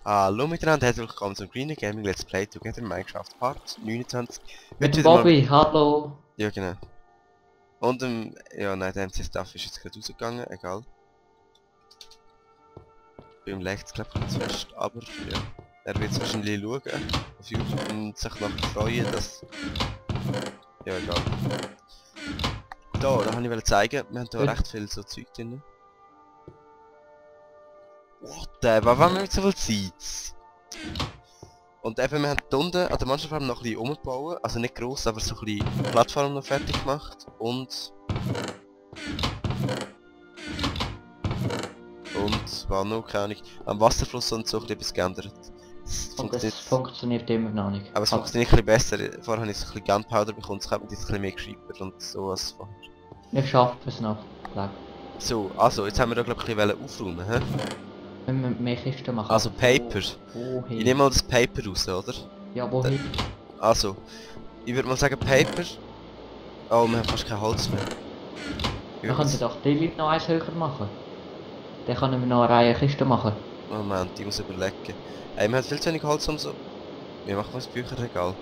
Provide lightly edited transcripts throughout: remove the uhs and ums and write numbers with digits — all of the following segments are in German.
Hallo miteinander, herzlich willkommen zum Green Gaming Let's Play Together Minecraft Part 29. Mit dem Bobby, hallo. Ja, genau. Und ja, nein, der MC Stuff ist jetzt gerade rausgegangen, egal. Beim Lechts glaube ich nicht fest, aber ja. Er wird es wahrscheinlich schauen auf YouTube und sich noch freuen, dass... Ja, egal. Da wollte ich zeigen, wir haben da recht viel so Zeug drin. What the, warum haben wir nicht so viel Zeit? Und eben, wir haben hier unten an der Mannschaftsfarm noch ein bisschen umgebaut, also nicht gross, aber so ein bisschen Plattform noch fertig gemacht und war noch keine Ahnung, am Wasserfluss und so ein bisschen etwas geändert. Und das funktioniert immer noch nicht. Aber es funktioniert ein bisschen besser, vorher habe ich so ein bisschen Gunpowder bekommen, jetzt hat man jetzt ein bisschen mehr geschrieben und so als vorher. Wir schaffen es noch, glaube ich. So, also, jetzt haben wir da glaube ich ein bisschen aufräumen, hä? Wenn wir mehr Kisten machen. Also Paper. Wohin? Ich nehme mal das Paper raus, oder? Ja, wohin? Also, ich würde mal sagen Paper. Oh, wir haben fast kein Holz mehr. Wir könnten doch die Leute noch eins höher machen. Dann können wir noch eine Reihe Kisten machen. Moment, ich muss überlegen. Ey, wir haben viel zu wenig Holz um so... Wie machen wir das Bücherregal?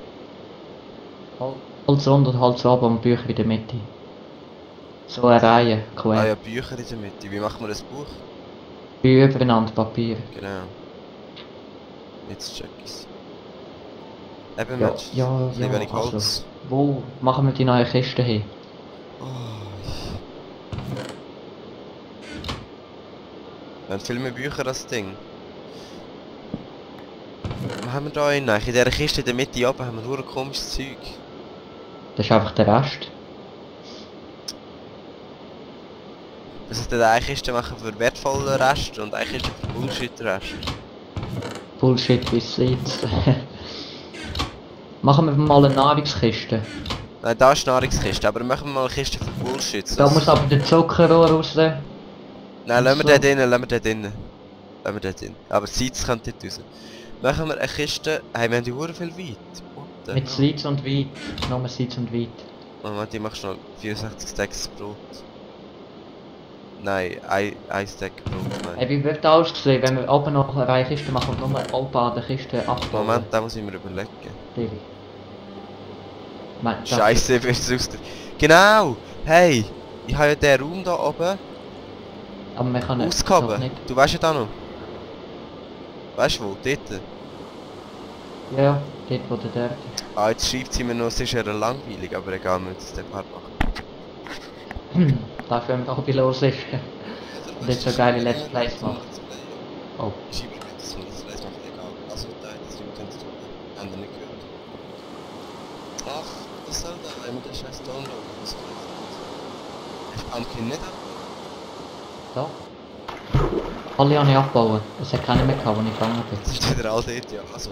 Holz rund und Holz oben und Bücher in der Mitte. So eine Reihe, quer. Ah ja, Bücher in der Mitte. Wie machen wir das Buch? Übereinander Papier. Genau. Jetzt check ich's. Eben Ja, mit ja, ein bisschen ja, wenig Holz. also, wo machen wir die neue Kiste hin? Oh. Wir haben viel mehr Bücher als das Ding. Was haben wir da in dieser Kiste in der Mitte oben haben wir nur ein komisches Zeug. Das ist einfach der Rest. Wir sollten eine Kiste machen für wertvolle Reste und eine Kiste für Bullshit-Reste. Bullshit bis jetzt. Machen wir mal eine Nahrungskiste. Nein, da ist eine Nahrungskiste, aber machen wir mal eine Kiste für Bullshit. Da muss aber der Zuckerrohr raus. Nein, lassen wir so. den drinnen, lassen wir den drinnen. Lassen wir den drinnen. Aber Seiz kommt nicht raus. Machen wir eine Kiste... Hey, wir haben die Uhr viel weit. What the Mit hell? Seiz und Weit. Nochmal Seiz und Weit. Moment, ich mach schnell 64 Stacks Brot. Nein, ein Stack Brot, nein. Hey, wie wird das aussehen, wenn wir oben noch eine Reihe Kisten machen und nur oben an der Kiste abbauen? Moment, da muss ich mir überlegen. David. Nein, das- Scheiße, wie ist es aus... Genau! Hey! Ich habe ja den Raum da oben Aber wir können doch ausgehoben. nicht. Du weißt ja da noch. Weißt du wo? Dort. Ja, dort wo der dort ist. Ah, jetzt schreibt sie mir noch, es ist ja langweilig, aber egal, wir müssen es den Part machen. Dafür, wenn wir auch los ist. Und jetzt so geile Let's Plays macht. Oh. Ich schreibe mir das und das Let's machen, egal. Also, das kannst du haben wir nicht gehört. Ach, was soll da? Wenn wir den scheiß Download ausgelöst haben. Ich Pumpkin nicht ab. Da. Alle habe ich abbauen. Es hat keinen mehr gehabt, als ich gegangen bin. Das ist wieder all dort, ja. Also.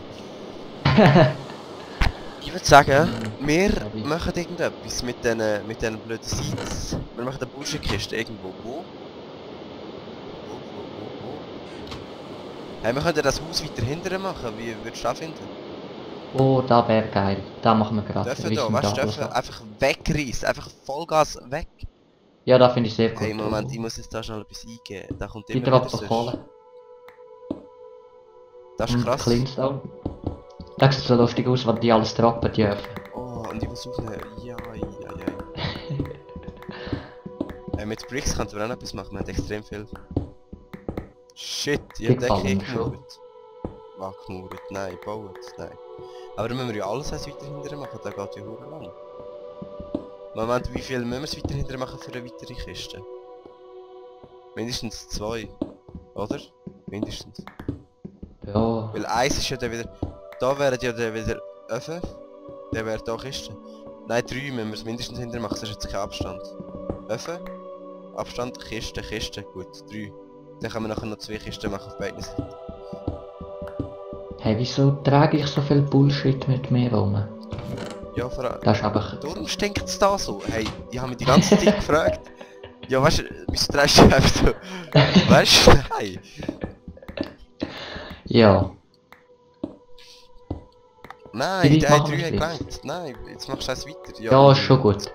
Ich würde sagen, wir machen irgendetwas mit diesen blöden Seeds. Wir machen eine Bullshit-Kiste irgendwo. Wo? Hey, wir können das Haus weiter hinten machen. Wie würdest du das finden? Oh, da wäre geil. Da machen wir gerade. Dürfen da, weißt du, dürfen einfach wegreißen. Einfach Vollgas weg. Ja, da finde ich sehr gut. Hey, Moment, ich muss jetzt da schnell etwas eingeben. Da kommt Die immer wieder Protokolle. Das ist krass. Cleanstone. Das sieht so lustig aus, wenn die alles droppen dürfen. Oh, und ich muss aufnehmen. Ja. Mit Bricks könnten wir auch noch etwas machen, wir haben extrem viel. Shit, ich hab den geknurrt. Was geknurrt? Nein, baut, nein. Aber dann müssen wir ja alles weiter hinterher machen, da geht ja hure lang. Moment, wie viel müssen wir weiter hinterher machen für eine weitere Kiste? Mindestens 2, oder? Mindestens. Ja. Weil eins ist ja dann wieder... Da wären ja dann wieder Öfen. Der wäre da Kiste. Nein, 3 müssen wir es mindestens hinterher machen, sonst ist jetzt kein Abstand. Öfen, Abstand, Kiste, gut, 3. Dann können wir nachher noch 2 Kisten machen auf beiden Seiten. Hey, wieso trage ich so viel Bullshit mit mir rum? Ja, vor allem... Das ist einfach... Darum stinkt es da so. Hey, ich habe mich die ganze Zeit gefragt. Ja, weißt du, wieso trägst du einfach so... Weißt du? Nein. Ja. Nein, Wie der weit hat 3 machen wir gelangt. Nein, jetzt machst du das weiter. Ja, ist schon gut.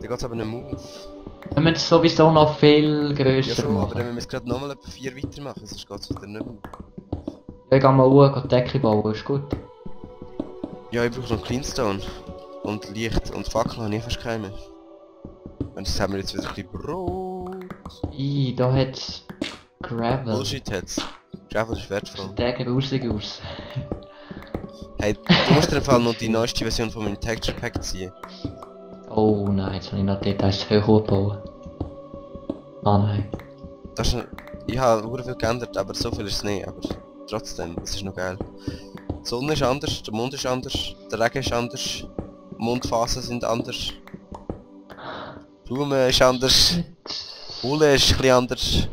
Dann geht's aber nicht mehr auf. Wir müssen es sowieso noch viel Ja grösser schon, aber dann machen. müssen wir es gerade nochmal etwa 4 weitermachen, sonst geht's wieder nicht mehr. Ich geh mal hoch, die Decke bauen, ist gut. Ja, ich brauche noch Cleanstone. Und Licht und Fackel habe ich fast keine mehr. Und jetzt haben wir jetzt wieder ein bisschen Brot. Da hat's Gravel. Bullshit hat's. Gravel ist wertvoll. Der grusig aus. Hey, du musst dir im Fall noch die neueste Version von meinem Texture Pack ziehen. Oh nein, jetzt habe ich noch Details hochbauen. Ah nein. Das ist, ich habe sehr viel geändert, aber so viel ist es nicht. Aber trotzdem, es ist noch geil. Die Sonne ist anders, der Mond ist anders, der Regen ist anders, Mondphasen sind anders. Blumen ist anders, Wolle ist ein bisschen anders.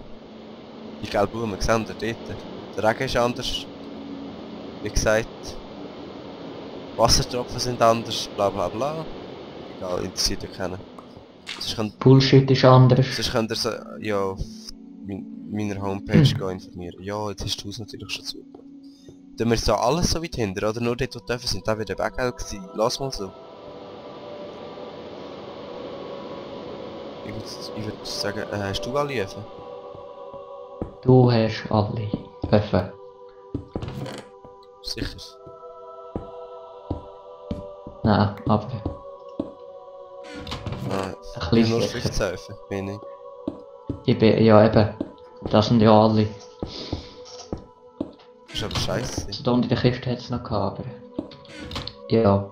Die gelben Blumen, seht ihr dort? Der Regen ist anders. Wie gesagt. Wassertropfen sind anders, bla bla bla. Egal, interessiert euch keinen. Bullshit ist anders. Sonst könnt ihr so, ja, auf meiner Homepage gehen informieren. Ja, jetzt ist das Haus natürlich schon zu. Tun wir so alles so weit hinter, oder nur dort, wo die Öfen sind, da wieder Backgeil gewesen. Lass mal so. Ich würd sagen, hast du alle Öfen? Du hast alle Öfen. Sicher. Nein, aber Ah, ein ich habe nur bisschen 15 Öfen, bin ich. ich bin, ja eben, das sind ja alle. Das ist aber scheiße. So, da unten in der Kiste hat es noch gehabt, aber... Ja.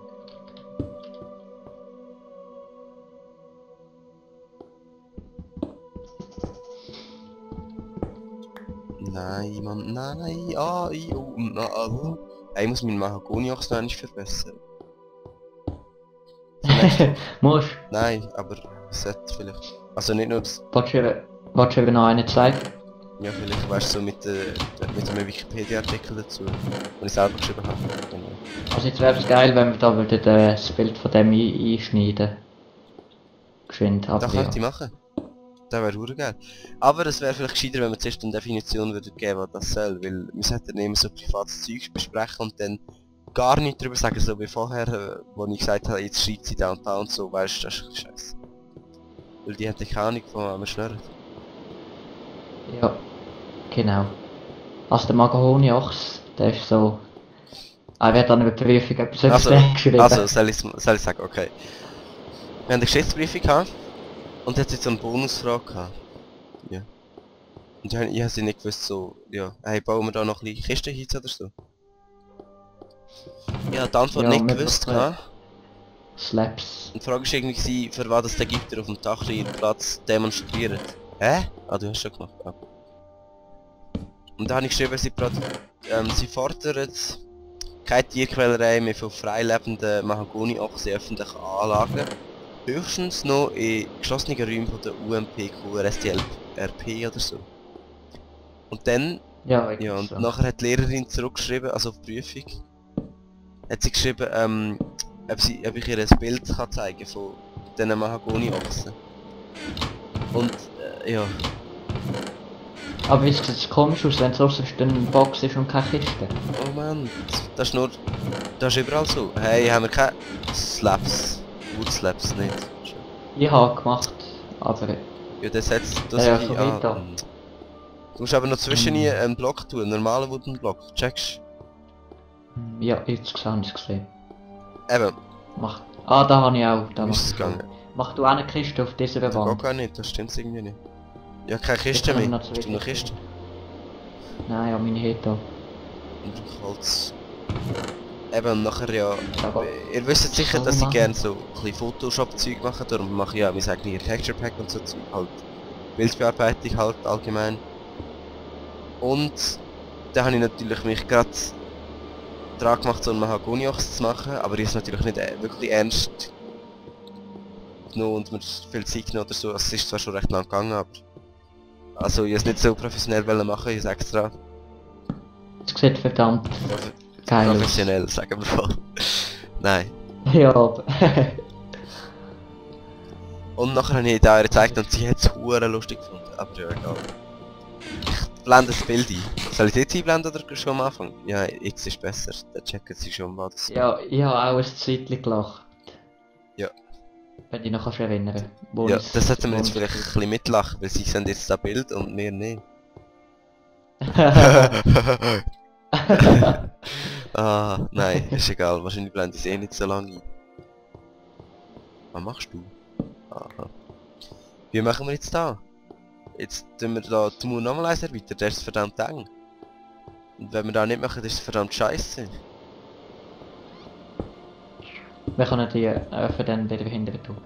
Nein, Mann, nein, ich muss meinen Mahagoni-Ochs noch einmal verbessern. Musst. Nein, aber es sollte vielleicht... Also nicht nur das... Willst du eben noch einen zeigen? Ja, vielleicht weißt du so mit einem Wikipedia-Artikel dazu, den ich selber geschrieben habe. Also jetzt wäre es geil, wenn wir da würden, das Bild von dem einschneiden. Geschwind, aber Das ja. könnte ich machen. Das wäre verdammt geil. Aber es wäre vielleicht gescheiter, wenn wir zuerst eine Definition würden geben, was das soll, weil wir sollten nicht immer so privates Zeug besprechen und dann gar nicht darüber sagen, so wie vorher, wo ich gesagt habe, jetzt schreibt sie da und so, weißt du, das ist scheiße. Weil die hätten keine Ahnung, von wem wir schnurren. Ja, genau. Also der Mahagoni-Ochs, der ist so... Er wird an einer Prüfung etwas über den geschrieben. Also soll ich sagen, okay. Wir haben eine Geschichtsprüfung gehabt und jetzt so eine Bonusfrage gehabt. Ja. Und ich habe sie nicht gewusst, so, ja, hey, bauen wir da noch ein bisschen Kistenholz oder so? Ich habe die Antwort Ja, nicht mit gewusst was gehabt. Slaps. Und die Frage war irgendwie, für was das der Ägypter auf dem Dach ihren Platz demonstriert. Hä? Ah, du hast schon gemacht. Ah. Und da habe ich geschrieben, sie fordert keine Tierquälerei mehr von freilebenden Mahagoni-Ochsen in öffentlichen Anlagen. Höchstens noch in geschlossenen Räumen von der UMPQ, RSTLRP oder so. Und dann, Ja, und so. nachher hat die Lehrerin zurückgeschrieben, also auf die Prüfung, hat sie geschrieben, ob ich ihr ein Bild kann zeigen von diesen Mahagoni-Ochsen. Und, ja. Aber wie sieht es komisch aus, wenn es sonst eine Box ist und keine Kiste? Oh Mann, das ist nur... Das ist überall so. Hey, haben wir keine Slaps? Wood Slaps nicht. Ich habe gemacht, aber... Ja, das setzt... Ja, so weiter. Du musst aber noch zwischen einen Block tun, einen normalen Wooden Block. Checkst? Ja, jetzt habe ich es gesehen. Eben. Mach... Ah, da habe ich auch. Da Ist mach es ich gegangen. Mach du auch eine Kiste auf dieser Das geht Wand. gar nicht, das stimmt irgendwie nicht. Ja, keine Jetzt Kiste haben wir mehr. noch Hast du noch Kiste? Nein, ja, meine Hete. Und Holz. Eben, und nachher ja... Aber Ihr wisst sicher, so dass ich machen. gerne so ein bisschen Photoshop-Zeug mache, darum mache ich ja mein eigenes Texture Pack und so Zeug, halt Bildbearbeitung halt allgemein. Und da habe ich natürlich mich gerade dran gemacht, so einen Mahagoni-Ochs zu machen, aber ich habe es natürlich nicht wirklich ernst genommen und mir viel Zeit genommen oder so, also es ist zwar schon recht lang gegangen, aber... Also ich habe es nicht so professionell machen, ich habe es extra es sieht verdammt geil aus. professionell, sagen wir mal. Nein. Ja, aber... Und nachher habe ich da gezeigt und sie hat es hure lustig gefunden. Aber ja, egal. Ich blende das Bild ein. Soll ich es jetzt einblenden oder schon am Anfang? Ja, jetzt ist besser. Dann checken sie schon, was das Ja, ich habe auch ein Zeitchen gelacht. Ja. Wenn du dich noch erinnern kannst. Ja, das sollten wir jetzt vielleicht ein bisschen mitlachen, weil sie sehen jetzt das Bild und wir nicht. Ah, nein, ist egal. Wahrscheinlich blende ich es eh nicht so lange ein. Was machst du? Aha. Wie machen wir jetzt da? Jetzt tun wir da die Mauer nochmal eins erweitern, der ist verdammt eng. Und wenn wir da nicht machen, ist es verdammt scheiße. Wir können die für dann wieder behindern tun.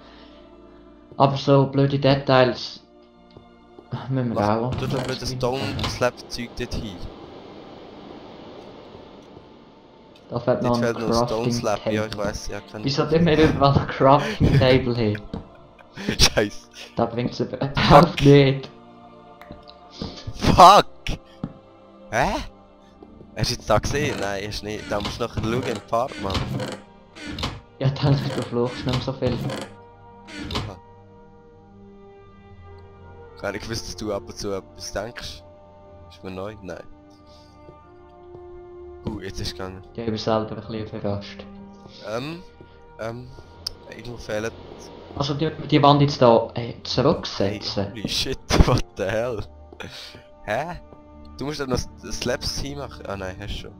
Aber so blöde Details müssen wir auch. Du doch das Stone-Slab-Zeug dort hin. Da fehlt noch Dort ein fehlt noch ein Crafting Stone-Slab, ja ich Table. weiss, ja kann ich. Wieso tun wir überall ein Crafting Table hin? Scheiße. Da bringt es überhaupt nicht. Fuck! Hä? Hast du jetzt da gesehen? Nein, hast du nicht. Da musst du nachher schauen im Park, Mann. Ja, dann du fluchst nicht mehr so viel. Oha. Gar nicht gewusst, dass du ab und zu etwas denkst. Ist mir neu? Nein. Jetzt ist es gegangen. Ich bin selber ein bisschen überrascht. Irgendwo fehlen... Also die Wand jetzt da Hey, zurücksetzen. holy shit, what the hell? Hä? Du musst dann noch das Slabs hinmachen? Ah nein, hast du schon.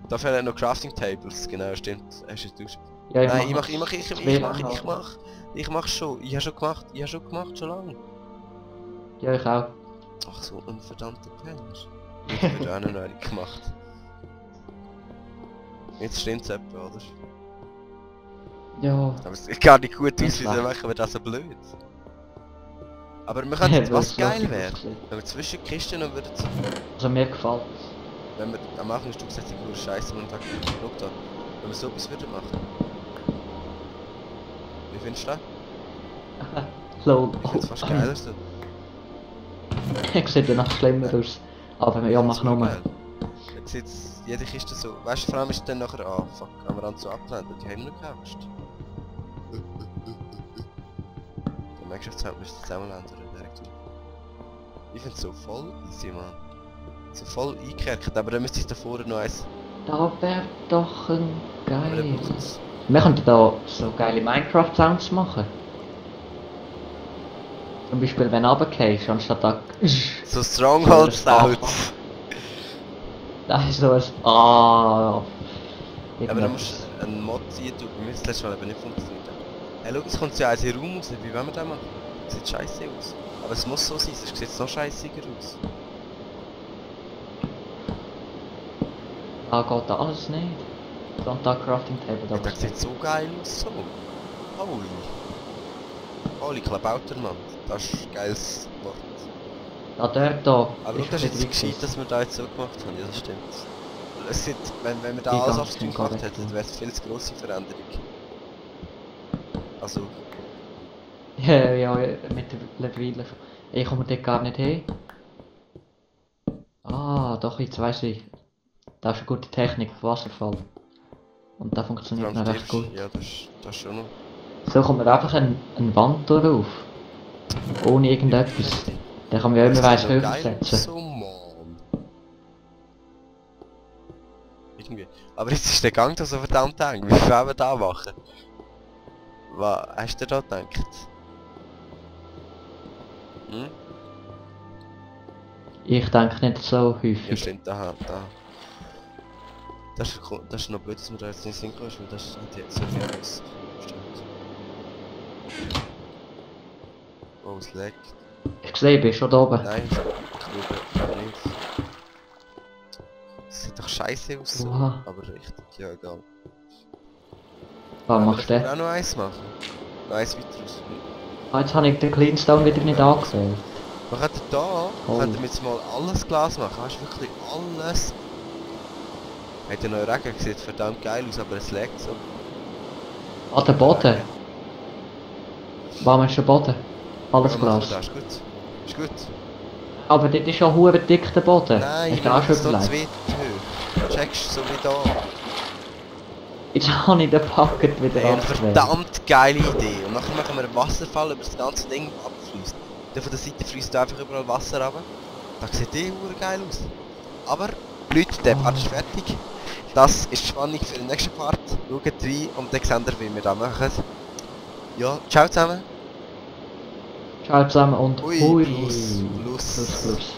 Da fehlen noch Crafting Tables, genau, stimmt. Hast du es? Ja, Nein, ich mach schon. Ich hab schon gemacht, schon lange. Ja, ich auch. Ach so, ein verdammter Penner. Ich hab auch noch nicht gemacht. Jetzt stimmt's etwa, oder? Ja. Aber es sieht gar nicht gut aus, Das wie war- sie machen wir das so blöd. Aber wir können, Ja, was das geil ist wäre, lustig. wenn wir zwischen Kisten noch würden... Also mir gefällt Wenn wir am Anfang hast du gesagt, die coole Scheiße und dann schau da. Wenn wir so etwas würden machen. Wie findest du das? Lol. Ich find's fast geiler so. Ich sieht ja noch schlimmer aus. Aber ja, mach nochmal. Geil. Jetzt sitzt jede Kiste so. Weißt du, vor allem ist dann nachher, ah fuck, haben wir dann so abgelenkt, die haben nur gehabt. Der Minecraft-Sound müsste zusammen ändern, direkt. Ich find's so voll easy, man. So voll eingekerkt, aber dann müsste ich da vorne noch eins. Da wäre doch ein Aber dann geil. braucht es. Wir könnten da so geile Minecraft-Sounds machen. Zum Beispiel wenn du runtergehst, anstatt da... So Stronghold-Sounds. Das ist so ein... Ah. Aber dann musst du einen Mod ziehen, du, bei mir das letzte Mal aber nicht funktioniert. Hey, schau, es kommt ja eins hier Raum raus, wie wollen wir das machen? Sieht scheiße aus. Aber es muss so sein, sonst sieht es noch scheißiger aus. Da geht alles nicht. Und da Crafting Table, da Das sieht so geil aus, so. Holy. Holy Klabauter, Mann. Das ist ein geiles Wort. Da dort da. Aber schau, das ist jetzt gescheit, dass wir da jetzt so gemacht haben, ja das stimmt. Es sind, wenn wir da Die alles ganzen aufs Ding gemacht Korrektur. hätten, wäre es viel zu grosse Veränderung. Also, Ja, ja, mittlerweile schon. Ich komme dort gar nicht hin. Ah, doch, jetzt weiss ich. Das ist eine gute Technik, Wasserfall. Und das funktioniert noch recht gut. ja, das ist schon noch. So kommt man einfach eine Wand drauf. Ohne irgendetwas. Dann kann man ja immer Das eins sieht noch geil setzen. aus, so, Mann. Irgendwie. Aber jetzt ist der Gang da so verdammt eng. Wie viel wollen wir da machen? Was hast du da gedacht? Hm? Ich denke nicht so Ja häufig. stimmt, da. Das ist noch blöd, dass wir da jetzt nicht hinkommen, weil das hat jetzt so viel aus. Stimmt. Oh, es leckt. Ich sehe, bist schon da oben. Nein, ich glaube nicht. Es sieht doch scheiße aus so, Oha. aber richtig, ja egal. Was machst du Wir denn? auch noch eins machen. Noch eins weiter raus. Ah, jetzt habe ich den Cleanstone wieder nicht angesehen. Man könnte da, Oh. könnte wir jetzt mal alles Glas machen, weißt du, wirklich alles. Hat ja noch Regen, sieht verdammt geil aus, aber es leckt so. Ah, der Boden. Warum ist der Boden? Alles Ja, machen wir Glas. das, ist gut. Ist gut. Aber dort ist schon hure dick der Boden. Nein, Hast du auch schon so überlegt? zu weit hoch. Checkst du, so wie da. Jetzt habe ich den Bucket wieder Hey, eine abgewählt. verdammt geile Idee. Und nachher machen wir einen Wasserfall über das ganze Ding abfließt. Dann von der Seite fließt einfach überall Wasser runter. Das sieht eh hure geil aus. Aber, Leute, der Part ist fertig. Das ist spannend für den nächsten Part. Schaut rein und dann seht ihr, wie wir das machen. Ja, ciao zusammen. Ciao zusammen und Ui, hui. Plus. Plus, plus.